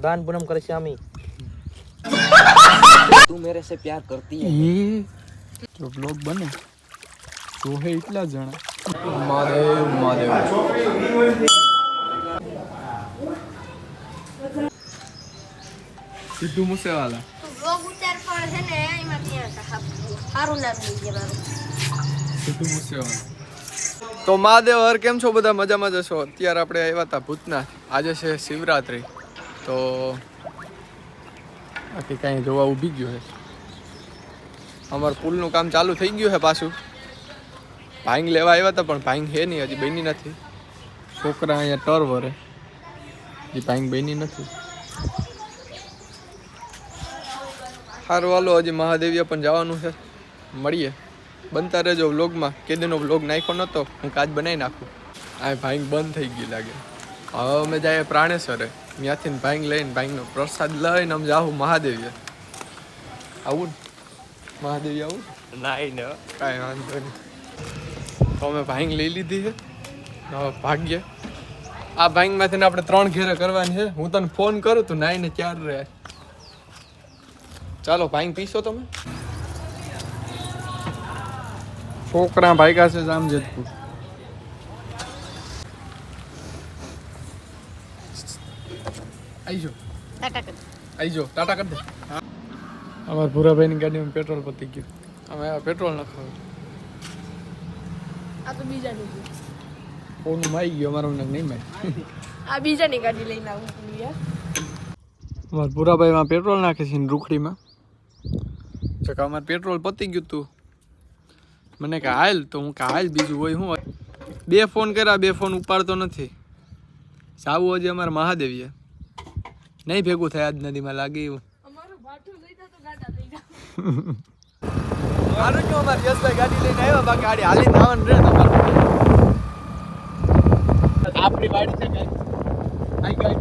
दान पुनम करे श्यामी तू मेरे से प्यार करती है ये जो ब्लॉग बने तो है इतना जना महादेव महादेव सिद्धू मूसेवाला ब्लॉग उतार पर है ने એમાં ત્યાં સારું નામ લીજે મારું સિદ્ધુ મૂસેવાલા તો મહાદેવ હર કેમ છો બધા મજામાં જશો અત્યારે આપણે આવ્યા હતા ભૂતના આજે છે શિવરાત્રી તો બાકી કાંઈ જોવા ઊભી ગયું છે અમારું પુલનું કામ ચાલુ થઈ ગયું છે પાછું ભાંગ લેવા આવ્યા હતા પણ ભાંગ છે નહીં હજી બની નથી છોકરા અહીંયા ટર વરે હજી ભાંગ બની નથી સારું હાલો હજી મહાદેવીએ પણ જવાનું છે મળીએ બનતા રહેજો વ્લોગમાં કેદીનો વ્લોગ નાખ્યો નહોતો હું કાચ બનાવી નાખું આ ભાંગ બંધ થઈ ગઈ લાગે હવે અમે જાય પ્રાણેશ્વરે ત્યાંથી ભાંગ લઈને ભાંગનો પ્રસાદ લઈને અમે જાઉં મહાદેવીએ આવું ને મહાદેવી આવું नहीं ना કાંઈ વાંધો નહીં તો અમે ભાંગ લઈ લીધી છે હવે ભાગ્ય આ ભાંગમાંથી આપણે 3 ઘેરે કરવાની છે હું તને ફોન કરું તું નાઈને 4 રહે ચાલો ભાંગ પીશો તમે છોકરા ભાગ્યા છે જામ જેતપુર આઈજો ટાટા કરી દે અમારા ભૂરાભાઈની ગાડીમાં પેટ્રોલ પતી ગયું અમે પેટ્રોલ નખાવ્યું આ તો બીજાની છે ફોન માઈ ગયો અમારો નહીં માય આ બીજાની ગાડી લઈને આવું છું યાર અમારા ભૂરાભાઈમાં પેટ્રોલ નાખે છે ને રૂખડીમાં ચકા અમારે પેટ્રોલ પતી ગયું તું મને કે હાલ તો હું કે હાલ બીજું હોય હું 2 ફોન કર્યા 2 ફોન ઉપાડતો નથી સાવું હજી અમારે મહાદેવીએ નહીં ભેગું થાય આજ નદીમાં લાગે એવું અમારું ભાઠું લઈતા તો ગાડા લઈ જાવ મારું જો અમારે યશભાઈ ગાડી લઈને આવ્યા બાકી ગાડી હાલી જવાનું રહે તમારે આપણી વાડી છે કઈ આઈ ગઈ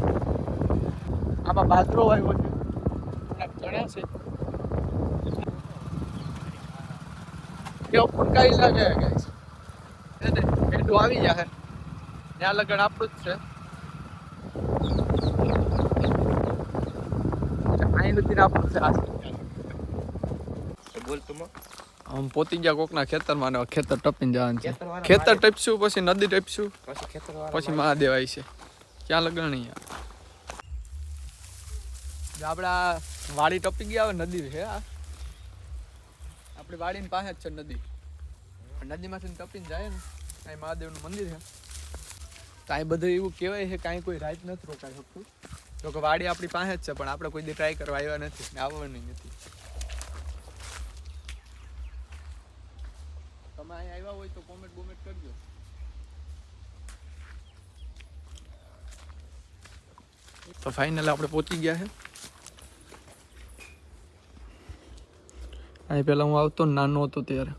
આમાં બાજરો આવ્યો છે ચણ્યા છે કેવો ફૂટકાઈ લાગે ગાઈસ એને એટલું આવી જાય ત્યાં લગન આપણું જ છે અહીં નથી આપણું છે बोल तुम આમ પોતી ગયા કોકના ખેતરમાં ને ખેતર ટપીને જવાનું છે ખેતર ટપશું પછી નદી ટપશું પછી મહાદેવ આવી છે ક્યાં લગન નહીં આપડા વાડી ટપી ગયા હવે નદી છે આ આપણી વાડીની પાસે જ છે નદી નદીમાંથી ટપીને જાય ને કાંઈ મહાદેવનું મંદિર છે કાંઈ બધું એવું કહેવાય છે કાંઈ કોઈ રાત નથી રોકાઈ શકતું તો કે વાડી આપણી પાસે જ છે પણ આપણે કોઈ દી ટ્રાય કરવા આવ્યા નથી ને આવવાનું નથી તમે અહીં આવ્યા હોય તો કોમેન્ટ કરજો તો ફાઇનલ આપણે પહોંચી ગયા છે અહીં પહેલાં હું આવતો નાનો હતો ત્યારે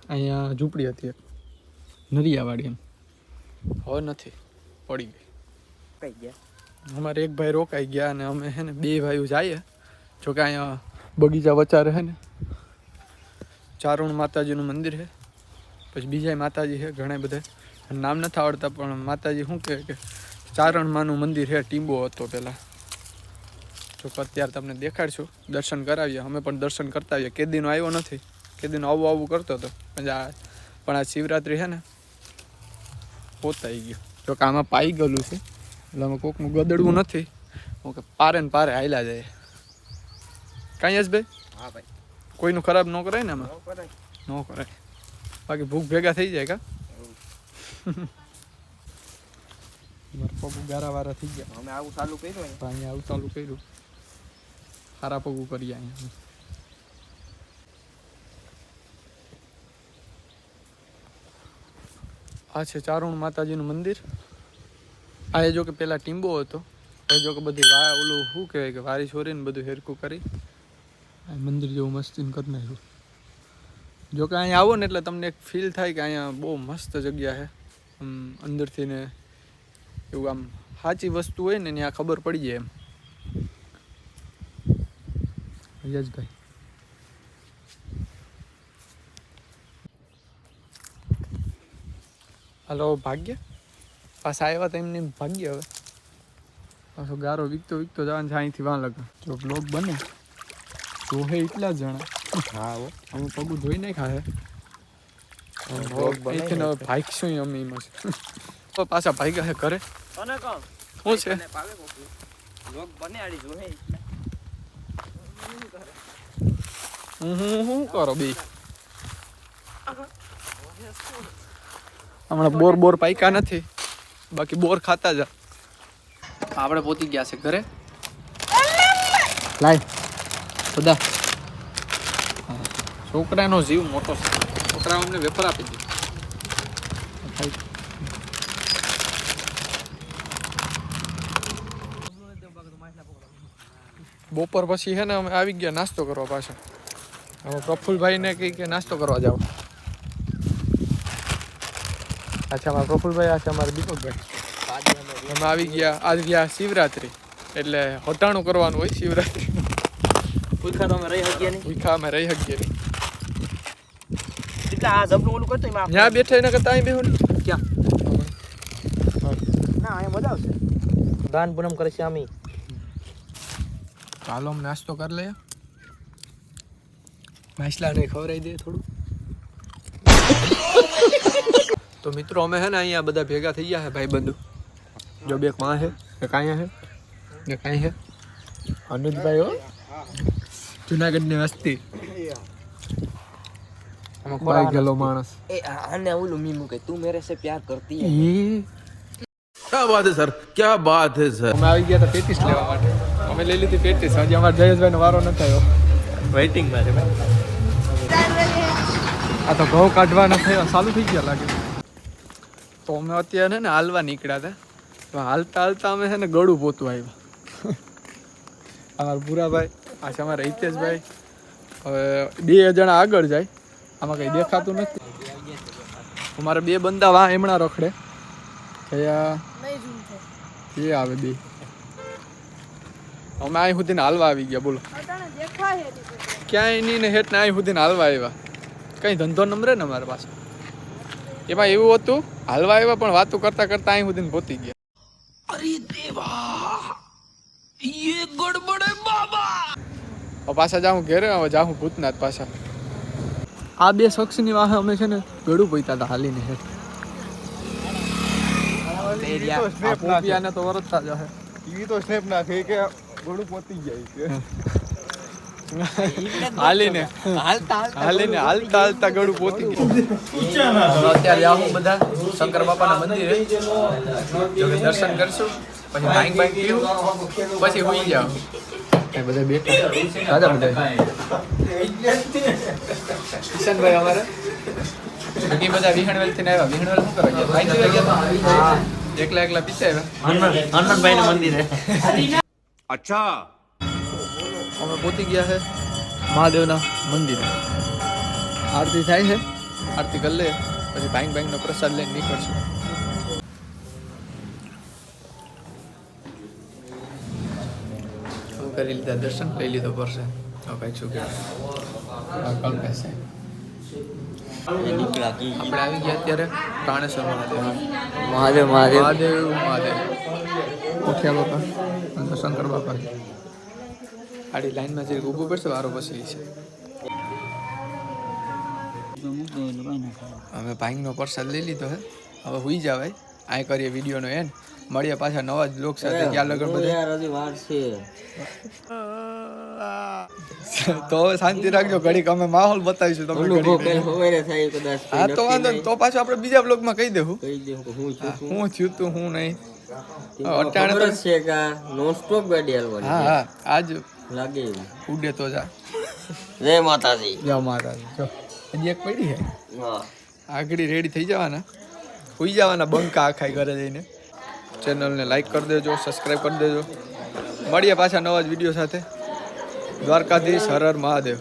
અહીંયા ઝૂંપડી હતી એક નરિયાવાડી એમ હવે નથી પડી ગઈ कहीं गया અમારે એક ભાઈ રોકાઈ ગયા અને અમે છે ને 2 ભાઈઓ જઈએ જોકે અહીંયા બગીચા વચારે છે ને ચારુણ માતાજીનું મંદિર છે પછી બીજા માતાજી છે ઘણા બધા નામ નથી આવડતા પણ માતાજી શું કહે કે ચારણમાનું મંદિર છે ટીંબો હતો પહેલાં જો અત્યારે તમને દેખાડશું દર્શન કરાવીએ અમે પણ દર્શન કરતા આવીએ કેદીનો આવ્યો નથી કેદીનો આવું કરતો હતો પણ આ શિવરાત્રી છે ને પોતાઈ ગયો જો કે આમાં પાઈ ગયેલું છે એટલે અમે કોકનું ગદડવું નથી હું કે પારે ને પારે હાલ્યા જાય કાંઈ જ ભાઈ हाँ भाई કોઈનું ખરાબ ન કરાય ને આમાં पर ન કરાય બાકી ભૂખ ભેગા થઈ જાય કા પગું ગારા વારા થઈ ગયા हमें आવું ચાલુ કર્યું તો અહીંયા આવું ચાલુ કર્યું સારા પગું કરીએ અહીંયા આ છે ચારુણ માતાજીનું મંદિર આ જો કે પેલા ટીંબો હતો એ જો કે બધી ઓલું શું કહેવાય કે વારી છોરીને બધું હેરકું કરી આ મંદિર જેવું મસ્તીન કરી નાખ્યું જો કે અહીંયા આવો ને એટલે તમને એક ફીલ થાય કે અહીંયા બહુ મસ્ત જગ્યા છે અંદરથી ને એવું આમ સાચી વસ્તુ હોય ને ત્યાં ખબર પડી જાય એમ યશભાઈ હાલો ભાગ્ય પાછા આવ્યા તો એમને ભાગ્ય હવે પાછો ગારો વીકતો જવાનું છે અહીંથી વાં લગે જો બ્લોગ બને તો હે એટલા જ જણા હા હો અમે પગું ધોઈ નહીં ખાહે vlog બને અહીંથી હવે ભાગશું અમે એમાં તો પાછા ભાગ્યા હે ઘરે તને કોણ શું છે પાવે કોકી લોક બને આડી જો હે હું કરો બે હમણાં બોર પાઈકા નથી બાકી બોર ખાતા જા આપણે પહોંચી ગયા છે ઘરે લાય બધા છોકરાનો જીવ મોટો છે છોકરા અમને વેફર આપી દે બપોર પછી છે ને અમે આવી ગયા નાસ્તો કરવા પાછા હવે પ્રફુલભાઈને કહી કે નાસ્તો કરવા જાઓ અચ્છા અમારા પ્રફુલભાઈ આ છે અમારા દીપકભાઈ અમે આવી ગયા આજ ગયા શિવરાત્રી એટલે હટાણું કરવાનું હોય શિવરાત્રી ભૂખા તો અમે રહી હકીએ નહીં ભૂખા અમે રહી શકીએ નહીં એટલે આ જબલું ઓલું કરતો એમાં ત્યાં બેઠા એના કરતા અહીં બેહો ને ક્યાં ના અહીંયા મજા આવશે દાન પૂનમ કરે છે આમી ચાલો અમે નાસ્તો કરી લઈએ માછલાને ખવડાવી દે થોડું તો મિત્રો અમે હે ને અહીંયા બધા ભેગા થઈ ગયા છે ભાઈબંધો જો બે કાં છે એક અહીંયા છે એક અહીં છે અનુજભાઈ હો જુનાગઢની વસ્તી આમાં ખોરાઈ ગયેલો માણસ એ આને ઓલું મીમું કે તું મેરે સે પ્યાર કરતી હે क्या बात है सर क्या बात है सर અમે આવી ગયા હતા પેટીસ લેવા માટે અમે લઈ લીધી પેટીસ હજી અમારા જયેશભાઈનો વારો ન થયો વેઇટિંગ માં છે આ તો ઘઉં કાઢવાના થયા ચાલુ થઈ ગયા લાગે તો અમે અત્યારે છે ને હાલવા નીકળ્યા હતા તો હાલતા હાલતા અમે છે ને ગળું પોતું આવ્યા અમારા ભૂરાભાઈ આ છે અમારા હિતેશભાઈ હવે બે જણા આગળ જાય આમાં કંઈ દેખાતું નથી અમારા બે બંદા વાહ એમણા રખડે કયા એ આવે બે અમે અહીં સુધી હાલવા આવી ગયા બોલો ક્યાંય નહીં ને હેઠ ને અહીં સુધી હાલવા આવ્યા કઈ ધંધો નંબરે ને અમારા પાસે એમાં એવું હતું હાલવા આવ્યા પણ વાતો કરતા કરતા અહીં સુધી પહોંચી ગયા અરે દેવા યે ગડબડ હે બાબા પાછા જાઉં ઘેરે હવે જાઉં ભૂતનાથ પાછા આ બે શખ્સની વાહે અમે છે ને ગળું પૈતા હતા હાલીને હેઠ પોપિયાને તો વરતતા જ હે ઈ તો સ્નેપ નાખે કે ગોળું પહોંચી જાય છે હાલીને હાલતા ગળું પોતી ગયું અત્યારે આવું બધા શંકર બાપાના મંદિરે જો કે દર્શન કરશું પછી બાઈક પીવું પછી હોઈ જાવ એ બધા બેઠા દાદા બધા કિશનભાઈ અમારે બાકી બધા વિહણવેલ થી આવ્યા વિહણવેલ શું કરવા ગયા ભાઈ ગયા એકલા પીછા આવ્યા હનુમાનભાઈ નું મંદિર હે अच्छा અમે પહોંચી ગયા છે મહાદેવના મંદિરે આરતી થાય છે આરતી કરી લે પછી ભાઈનો પ્રસાદ લઈને નીકળશું કરી લીધા દર્શન લઈ લીધો પડશે હવે ભાઈ શું કહેવાય કલ્પેશ છે આપણે આવી ગયા અત્યારે પ્રાણેશ્વર મહાદેવ ઉઠ્યા બાપા અને શંકર બાપા આડી લાઈનમાં જે ઊભું પડશે વારો પછી છે અમે ભાઈનો પ્રસાદ લઈ લીધો હે હવે હુઈ જવાય આ કરીએ વિડીયોનો એન્ડ મળીએ પાછા નવા જ લોક સાથે ક્યાં લગન બધે તો હવે શાંતિ રાખજો ઘડીક અમે માહોલ બતાવીશું તમને હા તો વાંધો નહીં તો પાછું આપણે બીજા બ્લોગમાં કહી દેવું હું થયું તું હું નહીં હા આજ લાગે ઉડે તો જા જય માતાજી જો હજી એક પડી છે હા આગળ રેડી થઈ જવાના હોઈ જવાના બંકા આખાઈ ઘરે જઈને ચેનલને લાઈક કરી દેજો સબસ્ક્રાઈબ કરી દેજો મળીએ પાછા નવા જ વિડીયો સાથે દ્વારકાધીશ હર હર મહાદેવ